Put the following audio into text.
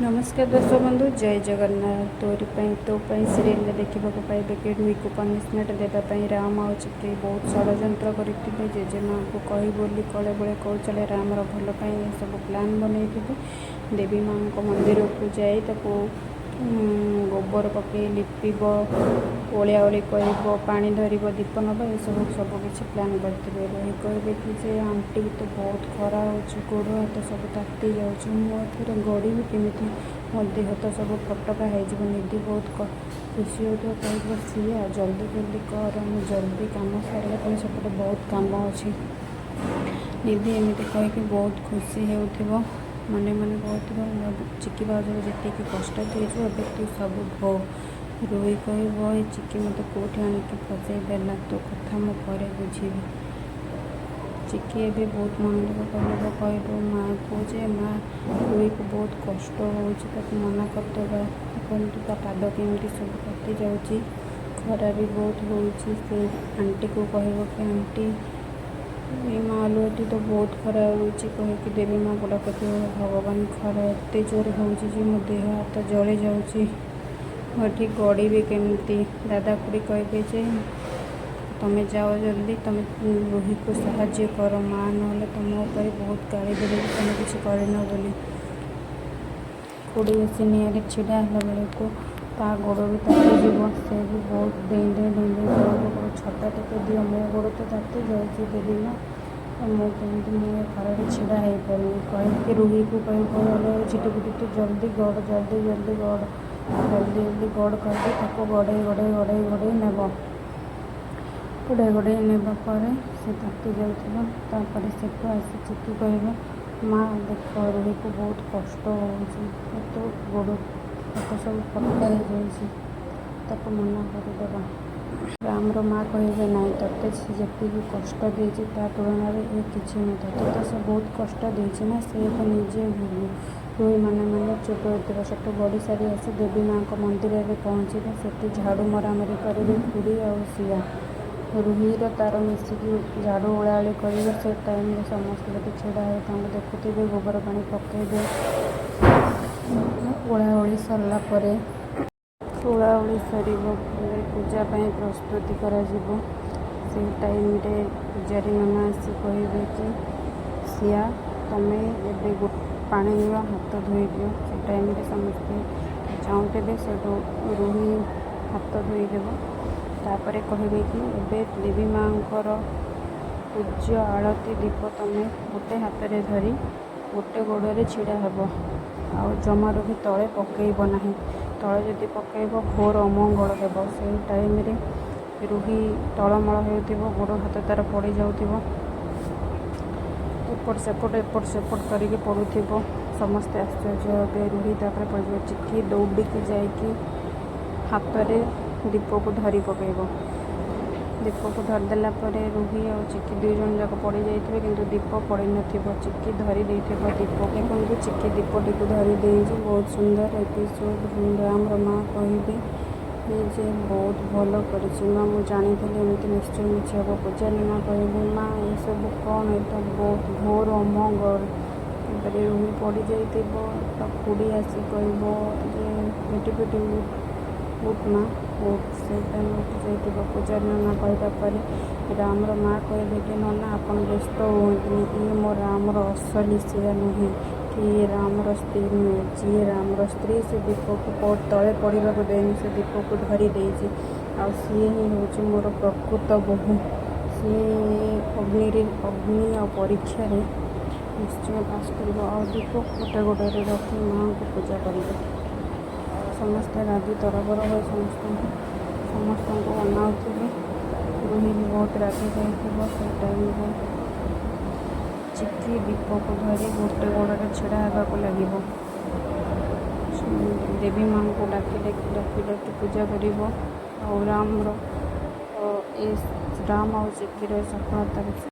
नमस्कार दर्शक बंधु जय जगन्नाथ तो सीरियल देखा पाइबे कि रुई को पनिशमेंट देवाई राम आ चिकी बहुत षड्यंत्र करते जेजेमा को कही बोली कले बड़े कौशल रामर भल ये सब प्लान बनई देवी माँ मंदिर को जाई गोबर पकई लिपिब ओलिया ओली कर पानी धर दीप नवा ये सब किसी प्लान करते रही कहे कि आंटी तो बहुत खरा हो गोड़ हाथ सब ताती जाऊँ गड़ी भी केमी मो देह तो सब फटका हो निधि बहुत खुशी हो कह सिया जल्दी जल्दी कर मुझे जल्दी कम सारे पुणी सेपटे बहुत कम अच्छी निधि एमती कहीकि बहुत खुशी हो मने मने कहते चिकी भाजर जी कष्ट देचु ए तू सब भो रुई कह चिकी मत कौटी आणिक फसई देला तो कथा मुझे बुझी चिकी ए बहुत मन दुख कह माँ को जे माँ रुई को बहुत कष्ट हो मना करदे कहतु ता पाद केमती सब कटि जाऊँगी खरा भी बहुत हो आंटी को कह कि आंटी ये मालूटी तो बहुत खरा हो देवी माँ को डाक भगवान खरा एत जोर हो मो देह हाथ जली जाऊँगी गड़ी भी केमती दादा खुड़ी कहे जे तुम्हें जाओ जल्दी तुम रुही को साहाଯ୍य कर माँ ना तुम ऊपर बहुत गाड़ी दे तुम किसी करन बोली खुड़ी आसी निआरे छिड़ा है बेले को ता गोड़ भी ताती जीव से भी बहुत डें छटा टे दियो मो गोड़ तो ताती जाऊँगी देवी माँ मुझे मुझे खराब छिड़ा हो पारे कहीकि रुही को कह झिटी पिटी तू जल्दी गड़ जल्दी जल्दी गड़ जल्दी जल्दी गड़ करके ताको गड़े गड़े गड़े गड़े नेब गड़े गड़े नेबापर से ताती जाऊपर से आसी चिकी कह माँ देख रुही को बहुत कष्ट हो तो गोड़ हाथ सब फटका हो मना करदेवा रामर माँ कहे ना ते जी कष्ट देती तुलन ये किसी नहीं ते तो से बहुत कष्ट देती ना से तो निजे भूलू रुई माने माने चुप होती से गड़ी सारी आसी देवी माँ मंदिर में पहुँचे से झाड़ू मरामरी करेंगे खुड़ी आ सिया रुहीर तार मिसिकी झाड़ू ओलाओली कर से टाइम समस्त लोग छिड़ा हो देखुवे गोबर पानी पकईदे ओलाओली सरला ओलाओली सर पूजा प्रस्तुति करा से टाइम रे पूजारी नना आसी कहे कि सिया तुम्हें एवं पानी नियो हाथ धोई दियो से टाइम रे समस्ते चाहते से रुही हाथ धोईदेव तापर कहे कि एबे देवी माँ पूज्य आलती दीप तुम्हें गोटे हाथ में धरी गोटे गोड़े छिड़ा हेब आ जमार भी तले पकईब ना तले जदि पकईब घोर अमंगल हेब से टाइम रे रुही तलमल हो गोड़ हाथ तार पड़ जाऊ एपट सेपट करके पड़ू समस्ते आश्चर्य हे रुही तापर पड़ जाए चिकी दौड़िकी जाकि हाथ में दीप को धरी पकईब दीप को धरदेला रुही और चिकी दुई जन जाक पड़ जाइए कि दीप पड़ न चिकी धरी दीप देखो चिकी दीपटी को धरी दे बहुत सुंदर एपिसोड रामर माँ कहे जे बहुत भल कर माँ मुझे जानी एमती निश्चय मिछ हम पूजारी माँ कहे माँ ये सब कौन है तो बहुत घोर अमंगल रुही पड़ जा खुड़ी आसी कह पिटी पिटी उठ माँ उठ से टाइम उठ जाइए पूजारी नना कहवापर रामर माँ कहे कि नना आप व्यस्त हमें ये मो रामर असली सिया नुहे कि ये रामर स्त्री नुहे जी रामर स्त्री से दीप को तले पड़ा देनी से दीप को धरी देती आ सी ही हूँ मोर प्रकृत बोहू सी अग्नि आ परीक्षा निश्चय पास कर दीप गोटे गोटे रखी माँ को पूजा करेंगे समस्ते राजी तरबर हो समस्त को अनाउे रुही भी बहुत राजी जाइए से टाइम चिकी दीप को धरी गोटे गोड़े छिड़ा होगा लगे देवी माँ को डाकी डाकी डाकी डाकी पूजा कर राम आ चिकीर सफलता